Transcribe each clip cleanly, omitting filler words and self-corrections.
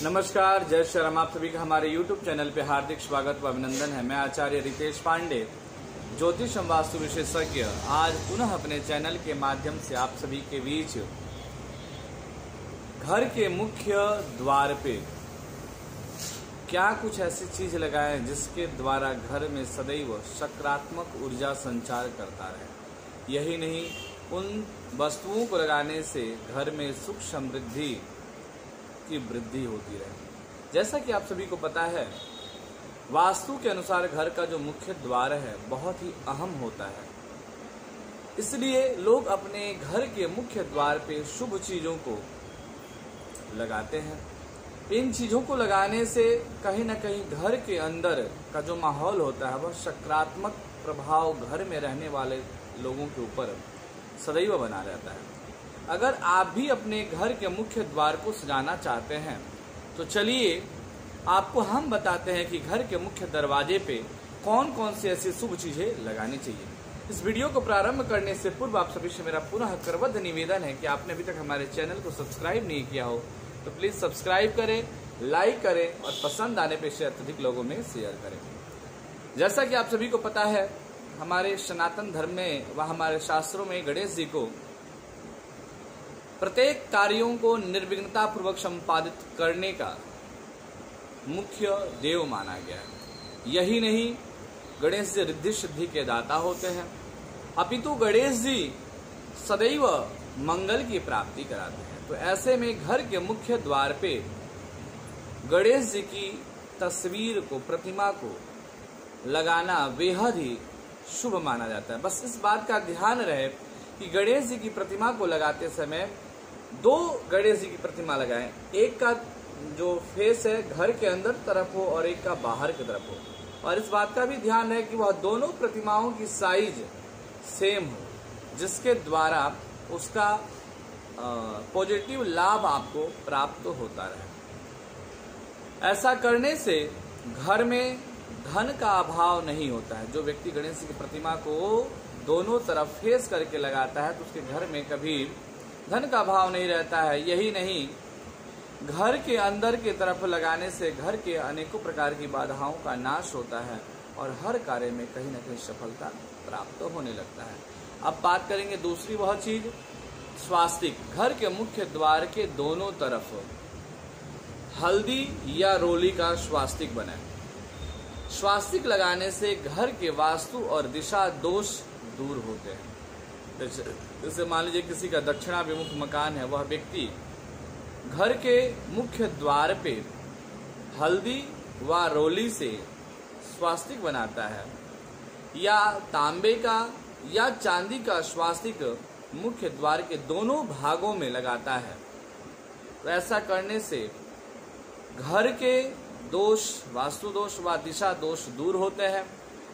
नमस्कार, जय श्री राम। आप सभी का हमारे YouTube चैनल पे हार्दिक स्वागत व अभिनंदन है। मैं आचार्य रितेश पांडे, ज्योतिष एवं वास्तु विशेषज्ञ, आज पुनः अपने चैनल के माध्यम से आप सभी के बीच घर के मुख्य द्वार पे क्या कुछ ऐसी चीज लगाएं जिसके द्वारा घर में सदैव सकारात्मक ऊर्जा संचार करता रहे। यही नहीं, उन वस्तुओं को लगाने से घर में सुख समृद्धि की वृद्धि होती रहे। जैसा कि आप सभी को पता है, वास्तु के अनुसार घर का जो मुख्य द्वार है बहुत ही अहम होता है। इसलिए लोग अपने घर के मुख्य द्वार पे शुभ चीजों को लगाते हैं। इन चीजों को लगाने से कहीं ना कहीं घर के अंदर का जो माहौल होता है वह सकारात्मक प्रभाव घर में रहने वाले लोगों के ऊपर सदैव बना रहता है। अगर आप भी अपने घर के मुख्य द्वार को सजाना चाहते हैं तो चलिए आपको हम बताते हैं कि घर के मुख्य दरवाजे पे कौन कौन सी ऐसी शुभ चीजें लगानी चाहिए। इस वीडियो को प्रारंभ करने से पूर्व आप सभी से मेरा पुनः करबद्ध निवेदन है कि आपने अभी तक हमारे चैनल को सब्सक्राइब नहीं किया हो तो प्लीज सब्सक्राइब करें, लाइक करें और पसंद आने पर इसे अत्यधिक लोगों में शेयर करें। जैसा कि आप सभी को पता है, हमारे सनातन धर्म में व हमारे शास्त्रों में गणेश जी को प्रत्येक कार्यों को निर्विघ्नता पूर्वक संपादित करने का मुख्य देव माना गया है। यही नहीं, गणेश जी रिद्धि सिद्धि के दाता होते हैं, अपितु गणेश जी सदैव मंगल की प्राप्ति कराते हैं। तो ऐसे में घर के मुख्य द्वार पे गणेश जी की तस्वीर को, प्रतिमा को लगाना बेहद ही शुभ माना जाता है। बस इस बात का ध्यान रहे कि गणेश जी की प्रतिमा को लगाते समय दो गणेश जी की प्रतिमा लगाएं। एक का जो फेस है घर के अंदर तरफ हो और एक का बाहर की तरफ हो। और इस बात का भी ध्यान है कि वह दोनों प्रतिमाओं की साइज सेम हो, जिसके द्वारा उसका पॉजिटिव लाभ आपको प्राप्त होता रहे। ऐसा करने से घर में धन का अभाव नहीं होता है। जो व्यक्ति गणेश जी की प्रतिमा को दोनों तरफ फेस करके लगाता है तो उसके घर में कभी धन का अभाव नहीं रहता है। यही नहीं, घर के अंदर की तरफ लगाने से घर के अनेकों प्रकार की बाधाओं का नाश होता है और हर कार्य में कहीं न कहीं सफलता प्राप्त होने लगता है। अब बात करेंगे दूसरी वह चीज, स्वास्तिक। घर के मुख्य द्वार के दोनों तरफ हल्दी या रोली का स्वास्तिक बनाएं। स्वास्तिक लगाने से घर के वास्तु और दिशा दोष दूर होते हैं। जैसे मान लीजिए किसी का दक्षिणाभिमुख मकान है, वह व्यक्ति घर के मुख्य द्वार पे हल्दी व रोली से स्वास्तिक बनाता है या तांबे का या चांदी का स्वास्तिक मुख्य द्वार के दोनों भागों में लगाता है, तो ऐसा करने से घर के दोष, वास्तु दोष व दिशा दोष दूर होते हैं।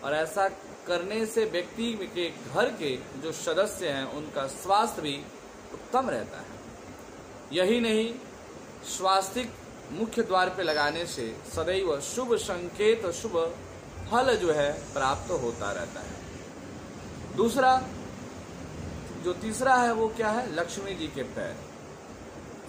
और ऐसा करने से व्यक्ति के घर के जो सदस्य हैं उनका स्वास्थ्य भी उत्तम रहता है। यही नहीं, स्वास्तिक मुख्य द्वार पे लगाने से सदैव शुभ संकेत, शुभ फल जो है प्राप्त होता रहता है। दूसरा, जो तीसरा है वो क्या है? लक्ष्मी जी के पैर।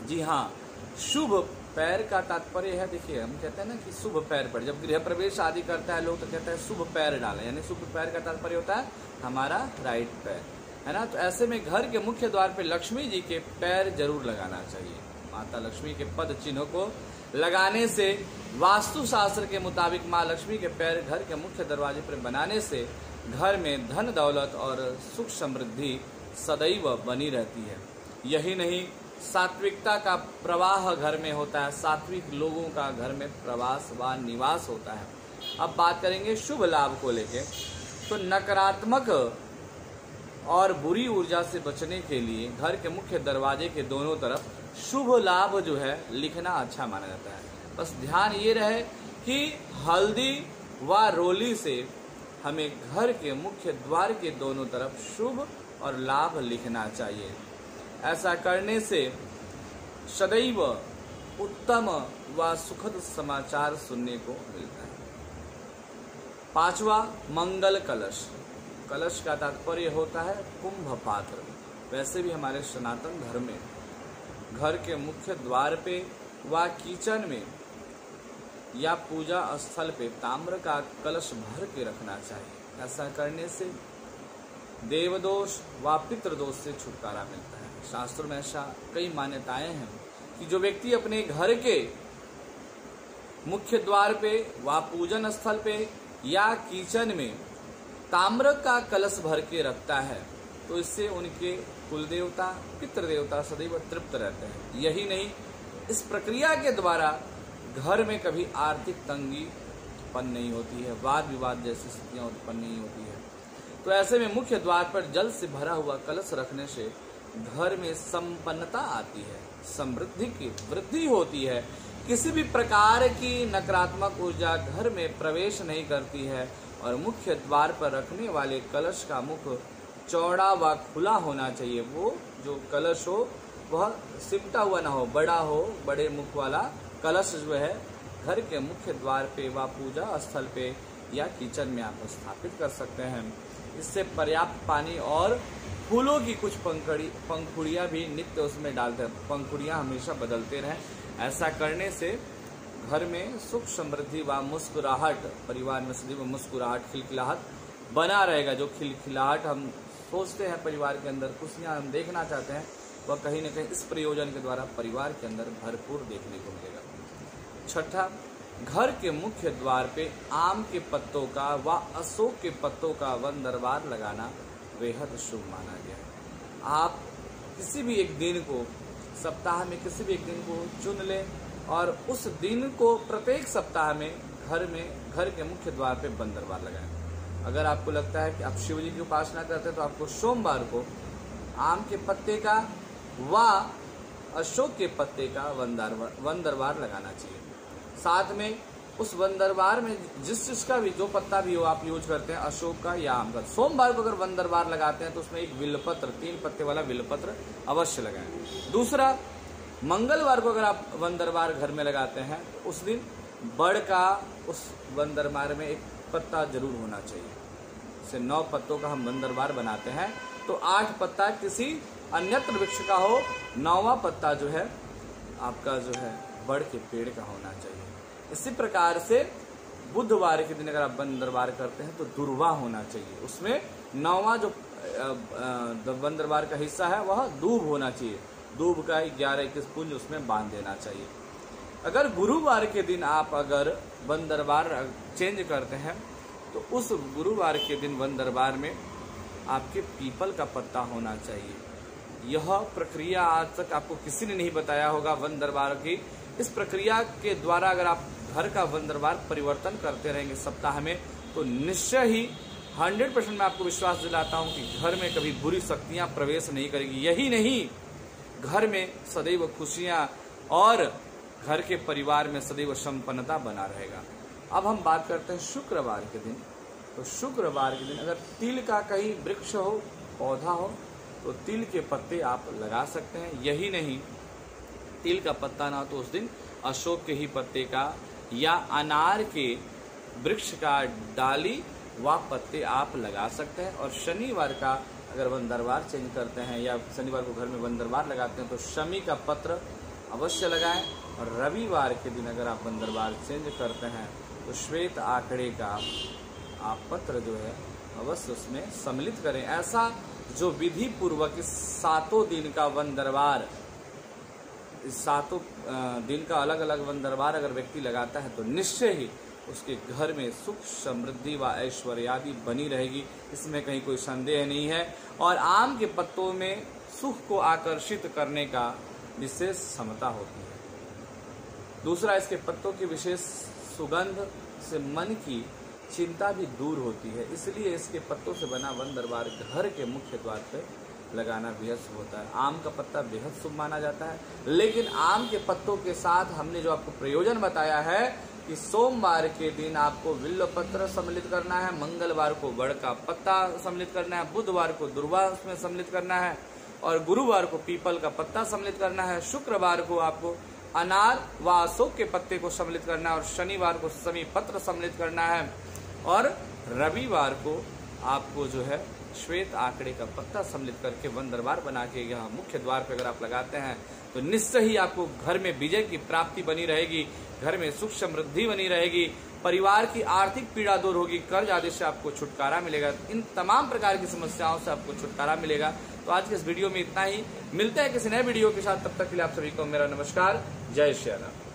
जी हाँ, शुभ पैर का तात्पर्य है, देखिए हम कहते हैं ना कि शुभ पैर पर जब गृह प्रवेश आदि करता है लोग तो कहते हैं शुभ पैर डालें, यानी शुभ पैर का तात्पर्य होता है हमारा राइट पैर, है ना। तो ऐसे में घर के मुख्य द्वार पे लक्ष्मी जी के पैर जरूर लगाना चाहिए। माता लक्ष्मी के पद चिन्ह को लगाने से, वास्तु शास्त्र के मुताबिक माँ लक्ष्मी के पैर घर के मुख्य दरवाजे पर बनाने से घर में धन दौलत और सुख समृद्धि सदैव बनी रहती है। यही नहीं, सात्विकता का प्रवाह घर में होता है, सात्विक लोगों का घर में प्रवास व निवास होता है। अब बात करेंगे शुभ लाभ को लेके, तो नकारात्मक और बुरी ऊर्जा से बचने के लिए घर के मुख्य दरवाजे के दोनों तरफ शुभ लाभ जो है लिखना अच्छा माना जाता है। बस ध्यान ये रहे कि हल्दी व रोली से हमें घर के मुख्य द्वार के दोनों तरफ शुभ और लाभ लिखना चाहिए। ऐसा करने से सदैव उत्तम व सुखद समाचार सुनने को मिलता है। पांचवा, मंगल कलश। कलश का तात्पर्य होता है कुंभ पात्र। वैसे भी हमारे सनातन धर्म में घर के मुख्य द्वार पे व किचन में या पूजा स्थल पे ताम्र का कलश भर के रखना चाहिए। ऐसा करने से देवदोष व पितृदोष से छुटकारा मिलता है। शास्त्रों में ऐसा कई मान्यताएं हैं कि जो व्यक्ति अपने घर के मुख्य द्वार पे व पूजन स्थल पे या किचन में ताम्र का कलश भर के रखता है तो इससे उनके कुल देवता पितृदेवता सदैव तृप्त रहते हैं। यही नहीं, इस प्रक्रिया के द्वारा घर में कभी आर्थिक तंगी उत्पन्न नहीं होती है, वाद विवाद जैसी स्थितियां उत्पन्न नहीं होती है। तो ऐसे में मुख्य द्वार पर जल से भरा हुआ कलश रखने से घर में संपन्नता आती है, समृद्धि की वृद्धि होती है, किसी भी प्रकार की नकारात्मक ऊर्जा घर में प्रवेश नहीं करती है और मुख्य द्वार पर रखने वाले कलश का मुख चौड़ा व खुला होना चाहिए। वो जो कलश हो वह सिमटा हुआ ना हो, बड़ा हो, बड़े मुख वाला कलश जो है घर के मुख्य द्वार पे व पूजा स्थल पे या किचन में आप स्थापित कर सकते हैं। इससे पर्याप्त पानी और फूलों की कुछ पंखुड़ियाँ भी नित्य उसमें डालते हैं, पंखुड़ियाँ हमेशा बदलते रहें। ऐसा करने से घर में सुख समृद्धि व मुस्कुराहट, परिवार में सदैव मुस्कुराहट खिलखिलाहट बना रहेगा। जो खिलखिलाहट हम सोचते हैं परिवार के अंदर, खुशियाँ हम देखना चाहते हैं, वह कहीं न कहीं इस प्रयोजन के द्वारा परिवार के अंदर भरपूर देखने को मिलेगा। छठा, घर के मुख्य द्वार पे आम के पत्तों का व अशोक के पत्तों का वन दरबार लगाना बेहद शुभ माना गया है। आप किसी भी एक दिन को, सप्ताह में किसी भी एक दिन को चुन लें और उस दिन को प्रत्येक सप्ताह में घर के मुख्य द्वार पे वन दरबार लगाएं। अगर आपको लगता है कि आप शिव जी की उपासना करते हैं तो आपको सोमवार को आम के पत्ते का व अशोक के पत्ते का वन दरबार लगाना चाहिए। साथ में उस वन दरबार में जिसका भी जो पत्ता भी हो आप यूज करते हैं, अशोक का या आम का। सोमवार को अगर वन दरबार लगाते हैं तो उसमें एक बिल्वपत्र, 3 पत्ते वाला बिल्वपत्र अवश्य लगाएं। दूसरा, मंगलवार को अगर आप वन दरबार घर में लगाते हैं तो उस दिन बड़ का उस वन दरबार में एक पत्ता जरूर होना चाहिए। जैसे 9 पत्तों का हम वन दरबार बनाते हैं तो 8 पत्ता किसी अन्यत्र वृक्ष का हो, 9वां पत्ता जो है आपका जो है बड़ के पेड़ का होना चाहिए। इसी प्रकार से बुधवार के दिन अगर आप वन दरबार करते हैं तो दुर्वा होना चाहिए, उसमें 9वां जो वन दरबार का हिस्सा है वह दूब होना चाहिए। दूब का 11-21 पुंज उसमें बांध देना चाहिए। अगर गुरुवार के दिन आप अगर वन दरबार चेंज करते हैं तो उस गुरुवार के दिन वन दरबार में आपके पीपल का पत्ता होना चाहिए। यह प्रक्रिया आज तक आपको किसी ने नहीं बताया होगा वन दरबार की। इस प्रक्रिया के द्वारा अगर आप घर का वन दरबार परिवर्तन करते रहेंगे सप्ताह में तो निश्चय ही 100% मैं आपको विश्वास दिलाता हूं कि घर में कभी बुरी शक्तियां प्रवेश नहीं करेगी। यही नहीं, घर में सदैव खुशियां और घर के परिवार में सदैव संपन्नता बना रहेगा। अब हम बात करते हैं शुक्रवार के दिन। तो शुक्रवार के दिन अगर तिल का कहीं वृक्ष हो, पौधा हो तो तिल के पत्ते आप लगा सकते हैं। यही नहीं, तिल का पत्ता ना तो उस दिन अशोक के ही पत्ते का या अनार के वृक्ष का डाली व पत्ते आप लगा सकते हैं। और शनिवार का अगर वन दरबार चेंज करते हैं या शनिवार को घर में वन दरबार लगाते हैं तो शमी का पत्र अवश्य लगाएं। और रविवार के दिन अगर आप वन दरबार चेंज करते हैं तो श्वेत आंकड़े का आप पत्र जो है अवश्य उसमें सम्मिलित करें। ऐसा जो विधि पूर्वक इस 7 दिन का वन दरबार, इस 7 दिन का अलग अलग वन दरबार अगर व्यक्ति लगाता है तो निश्चय ही उसके घर में सुख समृद्धि व ऐश्वर्यादि बनी रहेगी, इसमें कहीं कोई संदेह नहीं है। और आम के पत्तों में सुख को आकर्षित करने का विशेष क्षमता होती है। दूसरा, इसके पत्तों की विशेष सुगंध से मन की चिंता भी दूर होती है, इसलिए इसके पत्तों से बना वन दरबार घर के मुख्य द्वार पर लगाना बेहद शुभ होता है। आम का पत्ता बेहद शुभ माना जाता है, लेकिन आम के पत्तों के साथ हमने जो आपको प्रयोजन बताया है कि सोमवार के दिन आपको बिल्व पत्र सम्मिलित करना है, मंगलवार को बड़ का पत्ता सम्मिलित करना है, बुधवार को दुर्वा उसमें सम्मिलित करना है और गुरुवार को पीपल का पत्ता सम्मिलित करना है। शुक्रवार को आपको अनार व अशोक के पत्ते को सम्मिलित करना है और शनिवार को शमी पत्र सम्मिलित करना है और रविवार को आपको जो है श्वेत आंकड़े का पत्ता सम्मिलित करके वन दरबार बना के यहाँ मुख्य द्वार पे अगर आप लगाते हैं तो निश्चय ही आपको घर में विजय की प्राप्ति बनी रहेगी, घर में सुख समृद्धि बनी रहेगी, परिवार की आर्थिक पीड़ा दूर होगी, कर्ज आदि से आपको छुटकारा मिलेगा, इन तमाम प्रकार की समस्याओं से आपको छुटकारा मिलेगा। तो आज के इस वीडियो में इतना ही, मिलते हैं किसी नए वीडियो के साथ, तब तक के लिए आप सभी को मेरा नमस्कार, जय श्री राम।